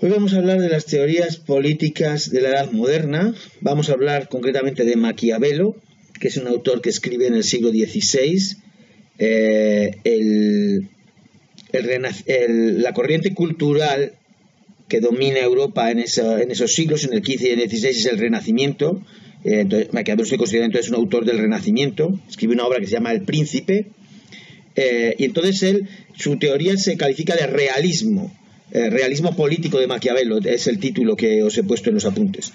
Hoy vamos a hablar de las teorías políticas de la Edad Moderna. Vamos a hablar concretamente de Maquiavelo, que es un autor que escribe en el siglo XVI. La corriente cultural que domina Europa en esos siglos, en el XV y el XVI, es el Renacimiento. Entonces, Maquiavelo se considera entonces un autor del Renacimiento. Escribe una obra que se llama El Príncipe. Y entonces su teoría se califica de realismo. Realismo político de Maquiavelo es el título que os he puesto en los apuntes.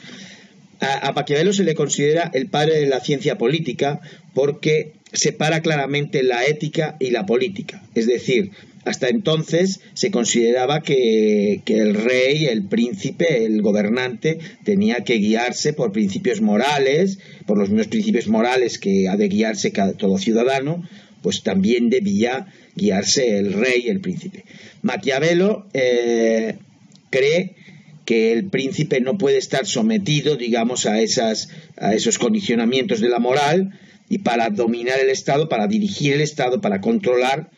A Maquiavelo se le considera el padre de la ciencia política porque separa claramente la ética y la política. Es decir, hasta entonces se consideraba que el rey, el príncipe, el gobernante tenía que guiarse por principios morales, por los mismos principios morales que ha de guiarse todo ciudadano, pues también debía guiarse el rey, el príncipe. Maquiavelo cree que el príncipe no puede estar sometido, digamos, a esos condicionamientos de la moral, y para dominar el Estado, para dirigir el Estado, para controlar,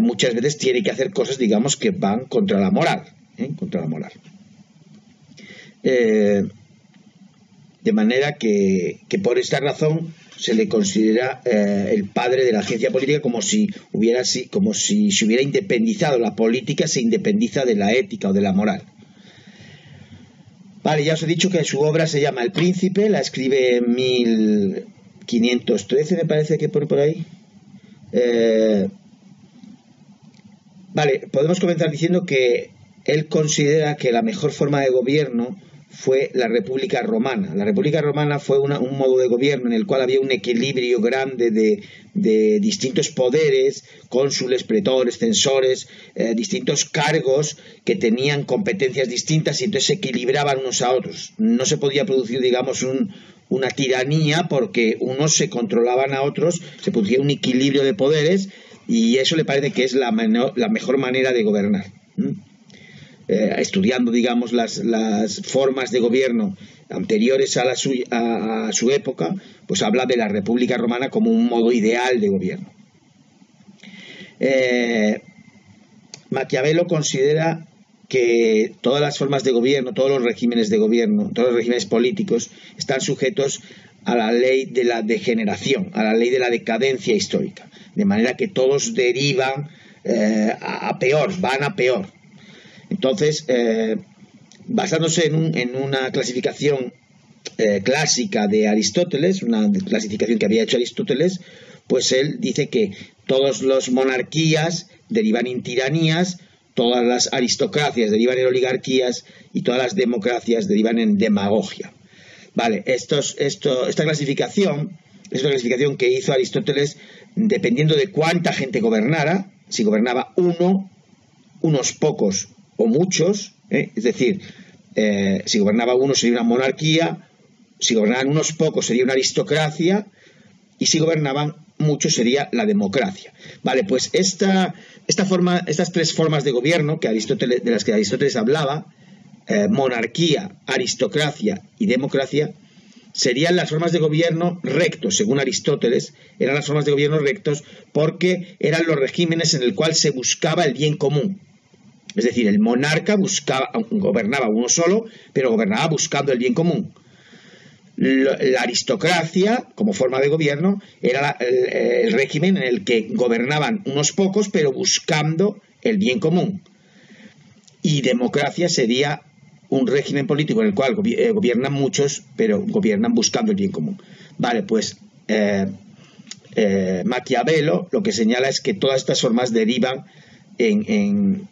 muchas veces tiene que hacer cosas, digamos, que van contra la moral, contra la moral. De manera que por esta razón se le considera el padre de la ciencia política, como si se hubiera independizado. La política se independiza de la ética o de la moral. Vale, ya os he dicho que su obra se llama El Príncipe, la escribe en 1513, me parece que por ahí. Vale, podemos comenzar diciendo que él considera que la mejor forma de gobierno fue la República Romana. La República Romana fue un modo de gobierno en el cual había un equilibrio grande de distintos poderes, cónsules, pretores, censores, distintos cargos que tenían competencias distintas y entonces se equilibraban unos a otros. No se podía producir, digamos, una tiranía porque unos se controlaban a otros, se producía un equilibrio de poderes y eso le parece que es la mejor manera de gobernar. Estudiando, digamos, las formas de gobierno anteriores a su época, pues habla de la República Romana como un modo ideal de gobierno. Maquiavelo considera que todas las formas de gobierno, todos los regímenes de gobierno, todos los regímenes políticos están sujetos a la ley de la degeneración, a la ley de la decadencia histórica, de manera que todos derivan a peor, van a peor. Entonces, basándose en una clasificación clásica de Aristóteles, una clasificación que había hecho Aristóteles, pues él dice que todas las monarquías derivan en tiranías, todas las aristocracias derivan en oligarquías y todas las democracias derivan en demagogia. Vale, esta clasificación es una clasificación que hizo Aristóteles dependiendo de cuánta gente gobernara, si gobernaba unos pocos o muchos, es decir, si gobernaba uno sería una monarquía, si gobernaban unos pocos sería una aristocracia y si gobernaban muchos sería la democracia. Vale, pues estas tres formas de gobierno de las que Aristóteles hablaba, monarquía, aristocracia y democracia, serían las formas de gobierno rectos. Según Aristóteles, eran las formas de gobierno rectos porque eran los regímenes en el cual se buscaba el bien común. Es decir, el monarca gobernaba uno solo, pero gobernaba buscando el bien común. La aristocracia, como forma de gobierno, era el régimen en el que gobernaban unos pocos, pero buscando el bien común. Y democracia sería un régimen político en el cual gobiernan muchos, pero gobiernan buscando el bien común. Vale, pues Maquiavelo lo que señala es que todas estas formas derivan en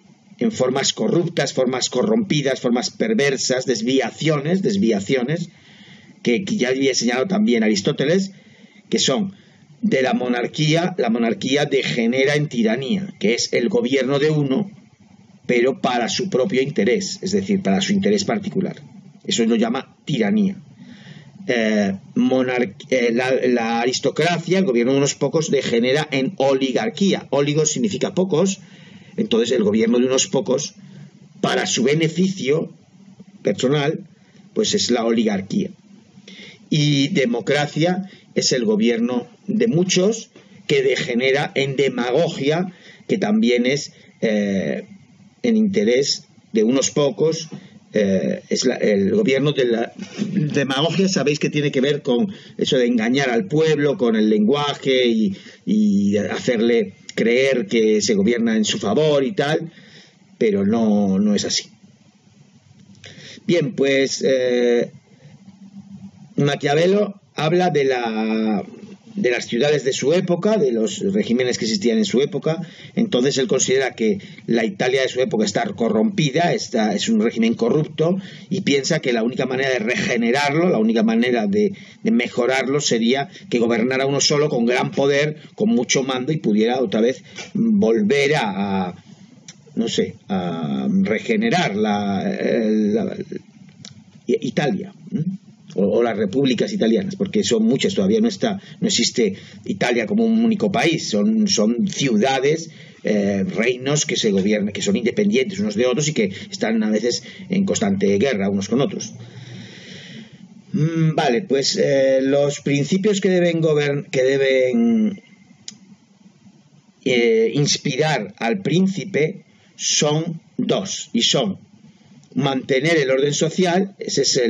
formas corruptas, formas corrompidas, formas perversas, desviaciones que ya había señalado también Aristóteles, que son de la monarquía degenera en tiranía, que es el gobierno de uno, pero para su propio interés, es decir, para su interés particular. Eso lo llama tiranía. La aristocracia, el gobierno de unos pocos, degenera en oligarquía. Óligos significa pocos. Entonces el gobierno de unos pocos, para su beneficio personal, pues es la oligarquía. Y democracia es el gobierno de muchos, que degenera en demagogia, que también es en interés de unos pocos. Es el gobierno de la demagogia. Sabéis que tiene que ver con eso de engañar al pueblo con el lenguaje y hacerle creer que se gobierna en su favor y tal, pero no es así. Bien, pues Maquiavelo habla de las ciudades de su época, de los regímenes que existían en su época. Entonces él considera que la Italia de su época está corrompida, es un régimen corrupto, y piensa que la única manera de regenerarlo, la única manera de mejorarlo sería que gobernara uno solo con gran poder, con mucho mando, y pudiera otra vez volver a regenerar Italia. O las repúblicas italianas, porque son muchas, todavía no existe Italia como un único país, son ciudades, reinos que se gobiernan, que son independientes unos de otros y que están a veces en constante guerra unos con otros. Vale, pues los principios que deben inspirar al príncipe son dos, y son mantener el orden social. Ese es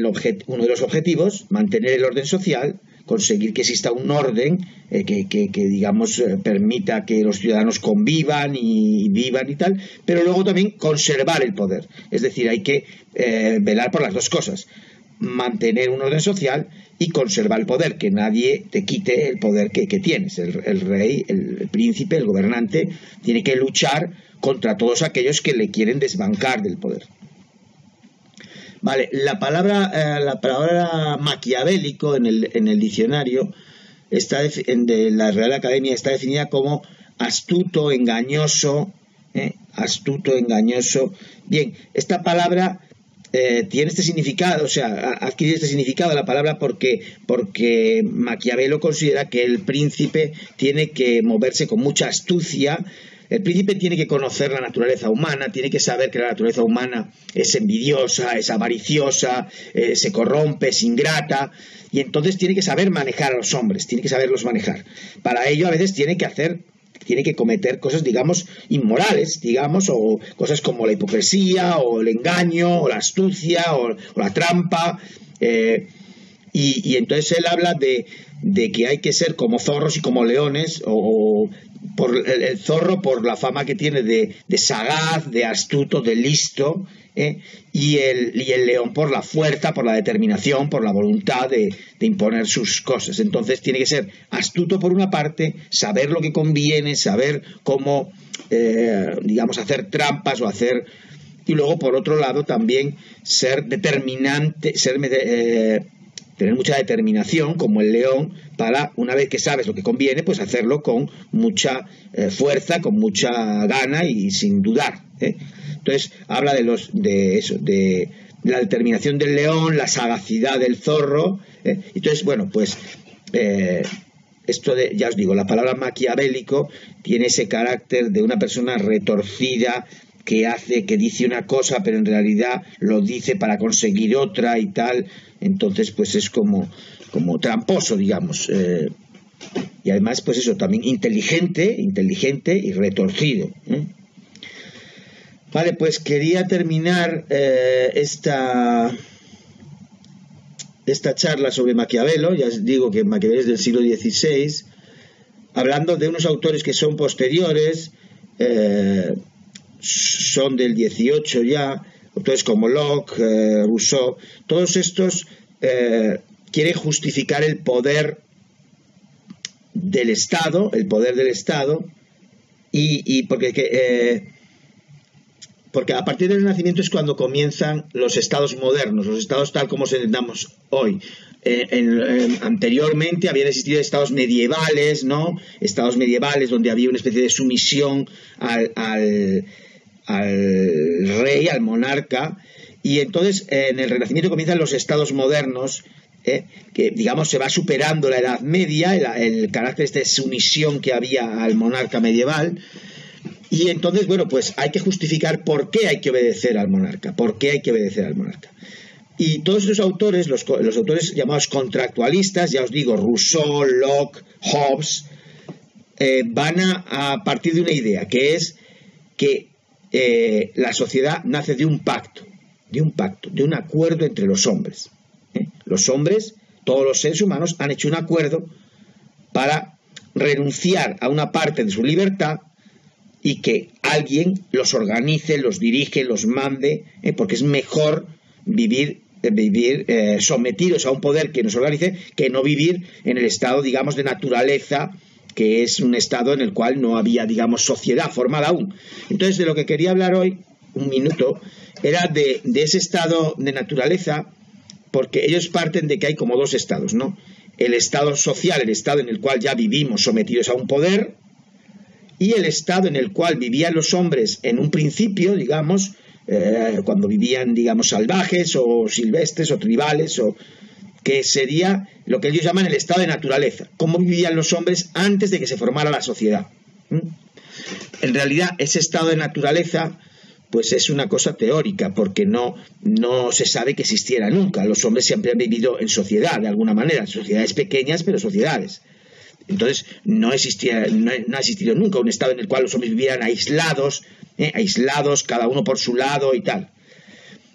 uno de los objetivos, mantener el orden social, conseguir que exista un orden que digamos permita que los ciudadanos convivan y vivan y tal, pero luego también conservar el poder. Es decir, hay que velar por las dos cosas: mantener un orden social y conservar el poder, que nadie te quite el poder que tienes. El rey, el príncipe, el gobernante tiene que luchar contra todos aquellos que le quieren desbancar del poder. Vale, la palabra maquiavélico en el diccionario de la Real Academia está definida como astuto, engañoso. Astuto, engañoso. Bien, esta palabra tiene este significado, o sea, ha adquirido este significado la palabra porque Maquiavelo considera que el príncipe tiene que moverse con mucha astucia. El príncipe tiene que conocer la naturaleza humana, tiene que saber que la naturaleza humana es envidiosa, es avariciosa, se corrompe, es ingrata, y entonces tiene que saber manejar a los hombres, tiene que saberlos manejar. Para ello a veces tiene que cometer cosas, digamos, inmorales, digamos, o cosas como la hipocresía, o el engaño, o la astucia, o la trampa, y entonces él habla de que hay que ser como zorros y como leones, o por el zorro por la fama que tiene de sagaz, de astuto, de listo, y el león por la fuerza, por la determinación, por la voluntad de imponer sus cosas. Entonces tiene que ser astuto por una parte, saber lo que conviene, saber cómo, digamos, hacer trampas o hacer... Y luego, por otro lado, también ser determinante, tener mucha determinación, como el león, para, una vez que sabes lo que conviene, pues hacerlo con mucha fuerza, con mucha gana y sin dudar. Entonces habla de la determinación del león, la sagacidad del zorro. Entonces, bueno, pues ya os digo, la palabra maquiavélico tiene ese carácter de una persona retorcida, que dice una cosa pero en realidad lo dice para conseguir otra y tal. Entonces pues es como tramposo, digamos, y además pues eso, también inteligente y retorcido. Vale, pues quería terminar esta charla sobre Maquiavelo. Ya os digo que Maquiavelo es del siglo XVI, hablando de unos autores que son posteriores, son del 18 ya, autores como Locke, Rousseau. Todos estos quieren justificar el poder del Estado, y porque a partir del Renacimiento es cuando comienzan los estados modernos, los estados tal como se entendamos hoy. Anteriormente habían existido estados medievales, ¿no? Estados medievales donde había una especie de sumisión al rey, al monarca, y entonces en el Renacimiento comienzan los estados modernos, que digamos se va superando la Edad Media, el carácter de sumisión que había al monarca medieval, y entonces, bueno, pues hay que justificar por qué hay que obedecer al monarca, y todos esos autores, los autores llamados contractualistas, ya os digo, Rousseau, Locke, Hobbes, van a partir de una idea, que es que la sociedad nace de un pacto, de un acuerdo entre los hombres. Los hombres, todos los seres humanos, han hecho un acuerdo para renunciar a una parte de su libertad y que alguien los organice, los dirige, los mande, porque es mejor vivir sometidos a un poder que nos organice que no vivir en el estado, digamos, de naturaleza, que es un estado en el cual no había, digamos, sociedad formada aún. Entonces, de lo que quería hablar hoy, un minuto, era de ese estado de naturaleza, porque ellos parten de que hay como dos estados, ¿no? El estado social, el estado en el cual ya vivimos sometidos a un poder, y el estado en el cual vivían los hombres en un principio, digamos, cuando vivían, digamos, salvajes o silvestres o tribales, o que sería lo que ellos llaman el estado de naturaleza, cómo vivían los hombres antes de que se formara la sociedad. En realidad, ese estado de naturaleza pues es una cosa teórica, porque no se sabe que existiera nunca. Los hombres siempre han vivido en sociedad, de alguna manera, sociedades pequeñas, pero sociedades. Entonces no ha existido nunca un estado en el cual los hombres vivieran aislados, cada uno por su lado y tal.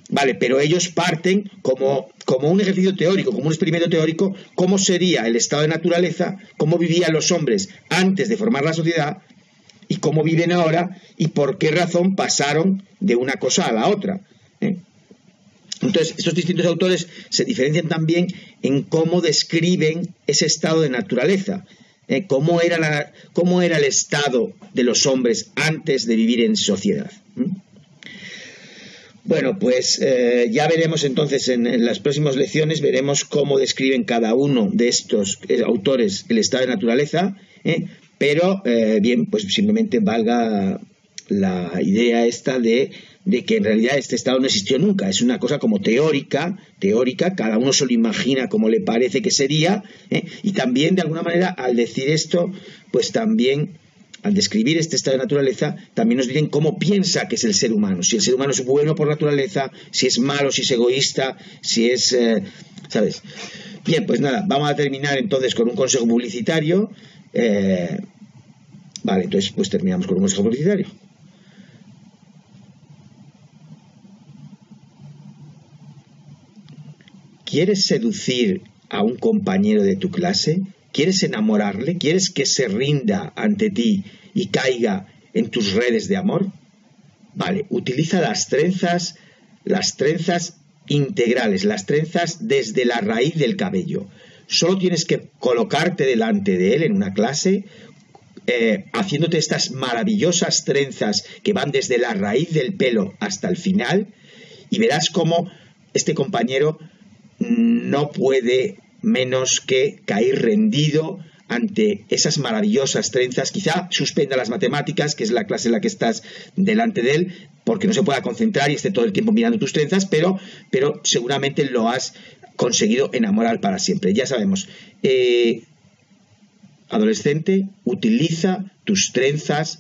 Vale, pero ellos parten como un ejercicio teórico, como un experimento teórico, cómo sería el estado de naturaleza, cómo vivían los hombres antes de formar la sociedad y cómo viven ahora y por qué razón pasaron de una cosa a la otra. Entonces, estos distintos autores se diferencian también en cómo describen ese estado de naturaleza, cómo era el estado de los hombres antes de vivir en sociedad. Bueno, pues ya veremos entonces en las próximas lecciones, veremos cómo describen cada uno de estos autores el estado de naturaleza, pero bien, pues simplemente valga la idea esta de que en realidad este estado no existió nunca, es una cosa como teórica, cada uno se lo imagina como le parece que sería, y también de alguna manera al decir esto, pues también al describir este estado de naturaleza, también nos dicen cómo piensa que es el ser humano, si el ser humano es bueno por naturaleza, si es malo, si es egoísta, si es, ¿sabes? Bien, pues nada, vamos a terminar entonces con un consejo publicitario. Vale, entonces pues terminamos con un consejo publicitario. ¿Quieres seducir a un compañero de tu clase? ¿Quieres enamorarle? ¿Quieres que se rinda ante ti y caiga en tus redes de amor? Vale, utiliza las trenzas integrales, las trenzas desde la raíz del cabello. Solo tienes que colocarte delante de él en una clase, haciéndote estas maravillosas trenzas que van desde la raíz del pelo hasta el final, y verás cómo este compañero no puede menos que caer rendido ante esas maravillosas trenzas. Quizá suspenda las matemáticas, que es la clase en la que estás delante de él, porque no se pueda concentrar y esté todo el tiempo mirando tus trenzas, pero seguramente lo has conseguido enamorar para siempre. Ya sabemos, adolescente, utiliza tus trenzas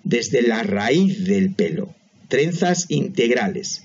desde la raíz del pelo, trenzas integrales.